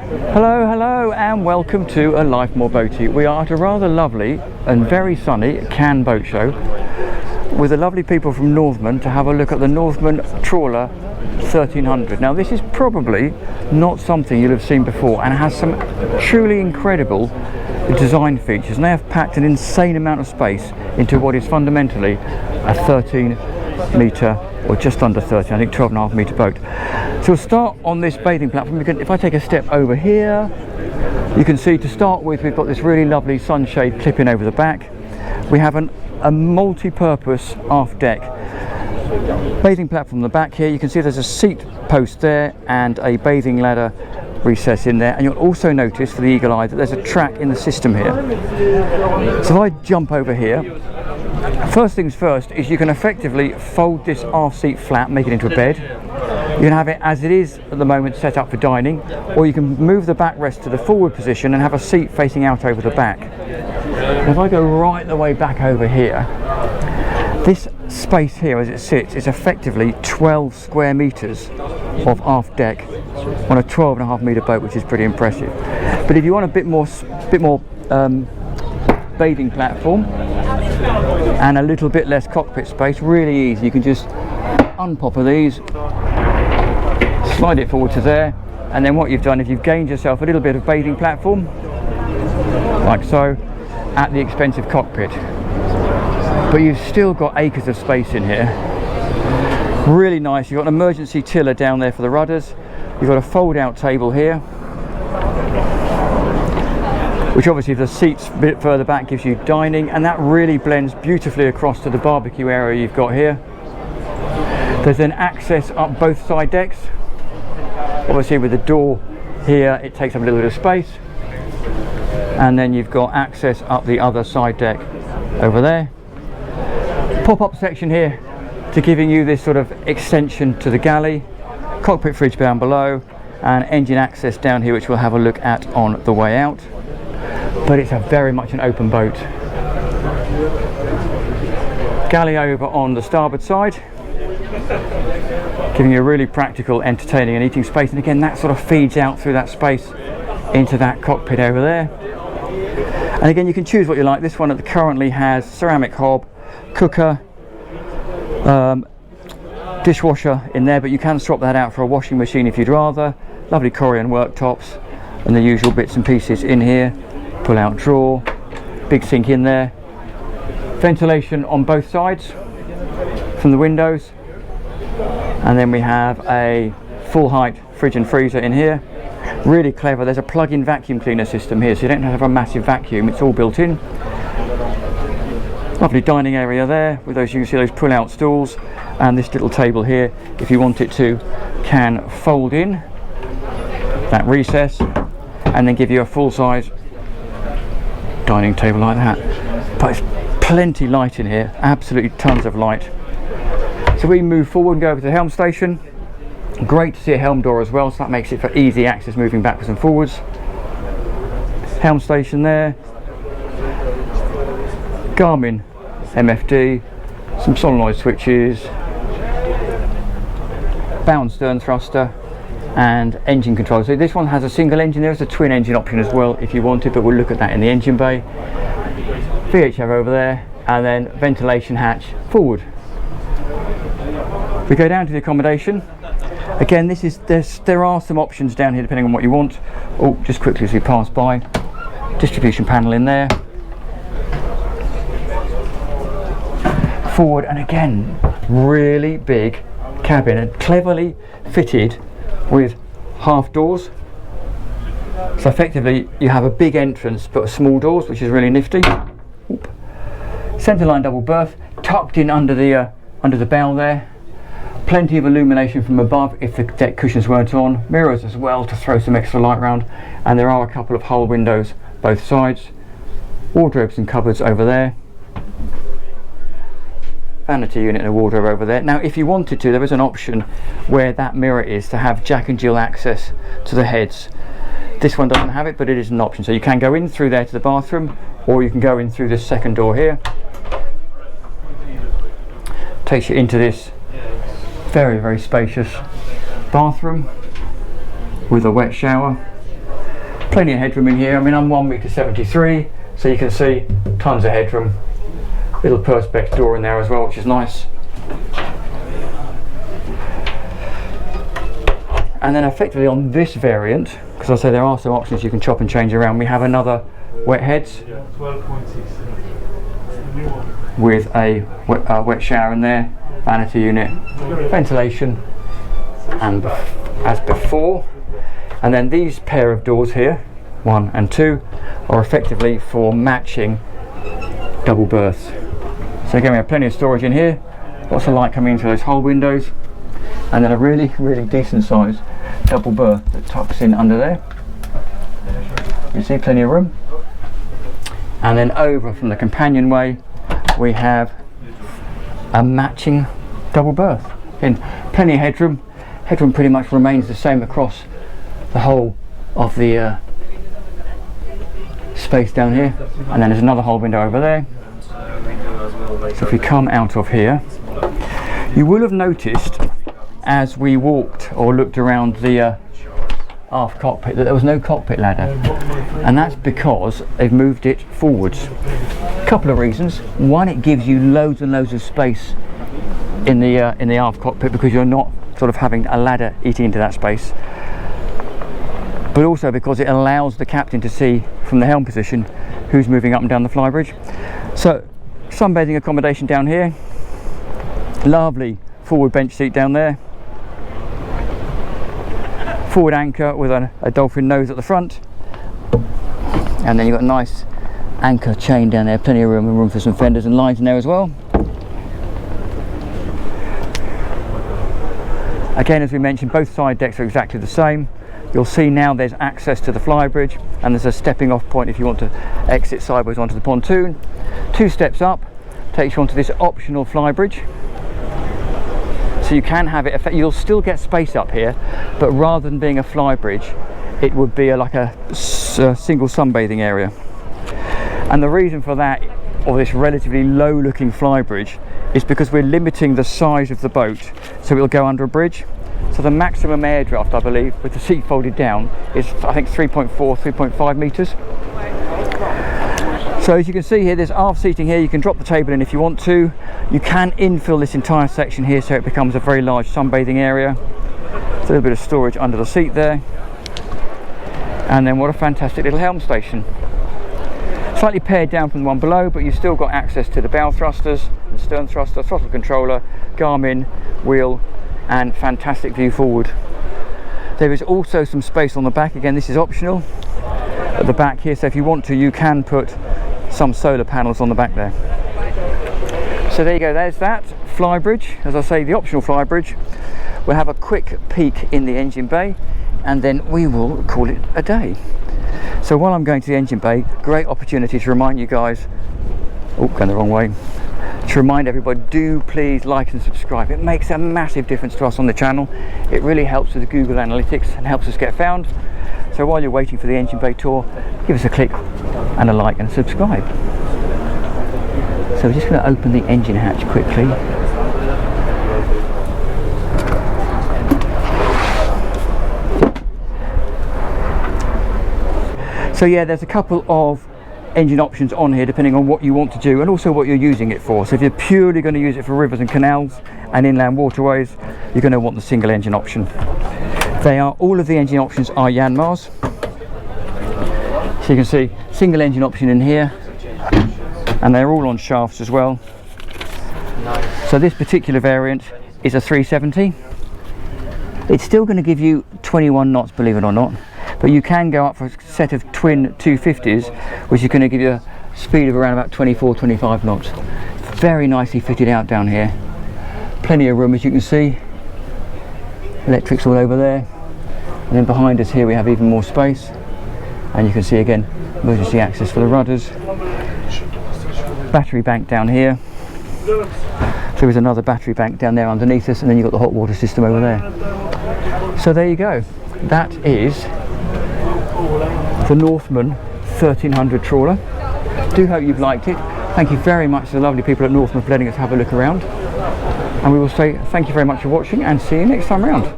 Hello and welcome to A Life More Boaty. We are at a rather lovely and very sunny Cannes boat show with the lovely people from Northman to have a look at the Northman Trawler 1300. Now this is probably not something you'll have seen before and has some truly incredible design features, and they have packed an insane amount of space into what is fundamentally a 13 metre or just under 13, I think 12.5 metre boat. So we'll start on this bathing platform. If I take a step over here, you can see to start with we've got this really lovely sunshade clipping over the back. We have a multi-purpose aft deck bathing platform on the back here. You can see there's a seat post there and a bathing ladder recess in there, and you'll also notice for the eagle eye that there's a track in the system here. So if I jump over here, first things first is you can effectively fold this aft seat flat, make it into a bed. You can have it as it is at the moment set up for dining, or you can move the backrest to the forward position and have a seat facing out over the back. If I go right the way back over here, this space here as it sits is effectively 12 square metres of aft deck on a 12.5 metre boat, which is pretty impressive. But if you want a bit more bathing platform and a little bit less cockpit space, really easy. You can just unpop of these, slide it forward to there, and then what you've done is you've gained yourself a little bit of bathing platform, like so, at the expense of cockpit. But you've still got acres of space in here. Really nice. You've got an emergency tiller down there for the rudders. You've got a fold-out table here, which obviously if the seats a bit further back gives you dining, and that really blends beautifully across to the barbecue area you've got here. There's then access up both side decks. Obviously with the door here it takes up a little bit of space, and then you've got access up the other side deck over there. Pop-up section here to giving you this sort of extension to the galley, cockpit fridge down below, and engine access down here, which we'll have a look at on the way out. But it's very much an open boat. Galley over on the starboard side, giving you a really practical, entertaining and eating space, and again that sort of feeds out through that space into that cockpit over there. And again you can choose what you like. This one currently has ceramic hob, cooker, dishwasher in there, but you can swap that out for a washing machine if you'd rather. Lovely Corian worktops and the usual bits and pieces in here. Pull out drawer, big sink in there, ventilation on both sides from the windows, and then we have a full height fridge and freezer in here. Really clever. There's a plug-in vacuum cleaner system here, so you don't have a massive vacuum, it's all built in. Lovely dining area there with those, you can see those pull out stools, and this little table here, if you want it to, can fold in that recess and then give you a full size dining table like that. But it's plenty light in here, absolutely tons of light. So we move forward and go over to the helm station. Great to see a helm door as well, so that makes it for easy access moving backwards and forwards. Helm station there. Garmin MFD, some solenoid switches, bow and stern thruster, and engine control. So this one has a single engine. There's a twin engine option as well if you wanted, but we'll look at that in the engine bay. VHF over there, and then ventilation hatch forward. We go down to the accommodation. Again, there are some options down here depending on what you want. Oh, just quickly as we pass by, distribution panel in there. Forward, and again, really big cabin and cleverly fitted with half doors. So effectively you have a big entrance but small doors, which is really nifty. Centerline double berth tucked in under the bow there. Plenty of illumination from above if the deck cushions weren't on. Mirrors as well to throw some extra light around, and there are a couple of hull windows both sides. Wardrobes and cupboards over there. Vanity unit and a wardrobe over there. Now if you wanted to, there is an option where that mirror is to have Jack and Jill access to the heads. This one doesn't have it, but it is an option, so you can go in through there to the bathroom, or you can go in through this second door here. Takes you into this very, very spacious bathroom with a wet shower. Plenty of headroom in here. I mean, I'm 1 metre 73, so you can see tons of headroom. Little perspex door in there as well, which is nice. And then effectively on this variant, because I say there are some options you can chop and change around, we have another wet heads with a wet shower in there, vanity unit, ventilation, and as before. And then these pair of doors here, 1 and 2, are effectively for matching double berths. So again, we have plenty of storage in here, lots of light coming into those hull windows, and then a really decent sized double berth that tucks in under there. You see, plenty of room. And then over from the companionway we have a matching double berth. Again, plenty of headroom. Headroom pretty much remains the same across the whole of the space down here, and then there's another hull window over there. So if we come out of here, you will have noticed as we walked or looked around the aft cockpit that there was no cockpit ladder, and that's because they've moved it forwards. A couple of reasons. One, it gives you loads and loads of space in the aft cockpit because you're not sort of having a ladder eating into that space, but also because it allows the captain to see from the helm position who's moving up and down the flybridge. So sunbathing accommodation down here, lovely forward bench seat down there, forward anchor with a dolphin nose at the front, and then you've got a nice anchor chain down there, plenty of room and room for some fenders and lines in there as well. Again, as we mentioned, both side decks are exactly the same. You'll see now there's access to the flybridge, and there's a stepping off point if you want to exit sideways onto the pontoon. 2 steps up takes you onto this optional flybridge. So you can have it, you'll still get space up here, but rather than being a flybridge, it would be like a single sunbathing area. And the reason for that, or this relatively low looking flybridge, is because we're limiting the size of the boat, so it'll go under a bridge. So the maximum air draft, I believe, with the seat folded down, is I think 3.4, 3.5 metres. So as you can see here, there's aft seating here. You can drop the table in if you want to. You can infill this entire section here so it becomes a very large sunbathing area. There's a little bit of storage under the seat there. And then what a fantastic little helm station. Slightly pared down from the one below, but you've still got access to the bow thrusters, the stern thruster, throttle controller, Garmin, wheel, and fantastic view forward. There is also some space on the back. Again, this is optional at the back here, so if you want to, you can put some solar panels on the back there. So there you go, there's that flybridge. As I say, the optional flybridge. We'll have a quick peek in the engine bay, and then we will call it a day. So while I'm going to the engine bay, great opportunity to remind you guys, oh, going the wrong way, to remind everybody, do please like and subscribe. It makes a massive difference to us on the channel. It really helps with the Google Analytics and helps us get found. So while you're waiting for the engine bay tour, give us a click and a like and subscribe. So we're just going to open the engine hatch quickly. So yeah, there's a couple of engine options on here depending on what you want to do and also what you're using it for. So if you're purely going to use it for rivers and canals and inland waterways, you're going to want the single engine option. All of the engine options are Yanmar's. So you can see single engine option in here, and they're all on shafts as well. So this particular variant is a 370. It's still going to give you 21 knots, believe it or not, but you can go up for a set of twin 250s, which is going to give you a speed of around about 24-25 knots. Very nicely fitted out down here. Plenty of room, as you can see. Electrics all over there, and then behind us here we have even more space, and you can see again emergency access for the rudders. Battery bank down here. So there's another battery bank down there underneath us, and then you've got the hot water system over there. So there you go. That is the Northman 1300 trawler. Do hope you've liked it. Thank you very much to the lovely people at Northman for letting us have a look around. And we will say thank you very much for watching, and see you next time around.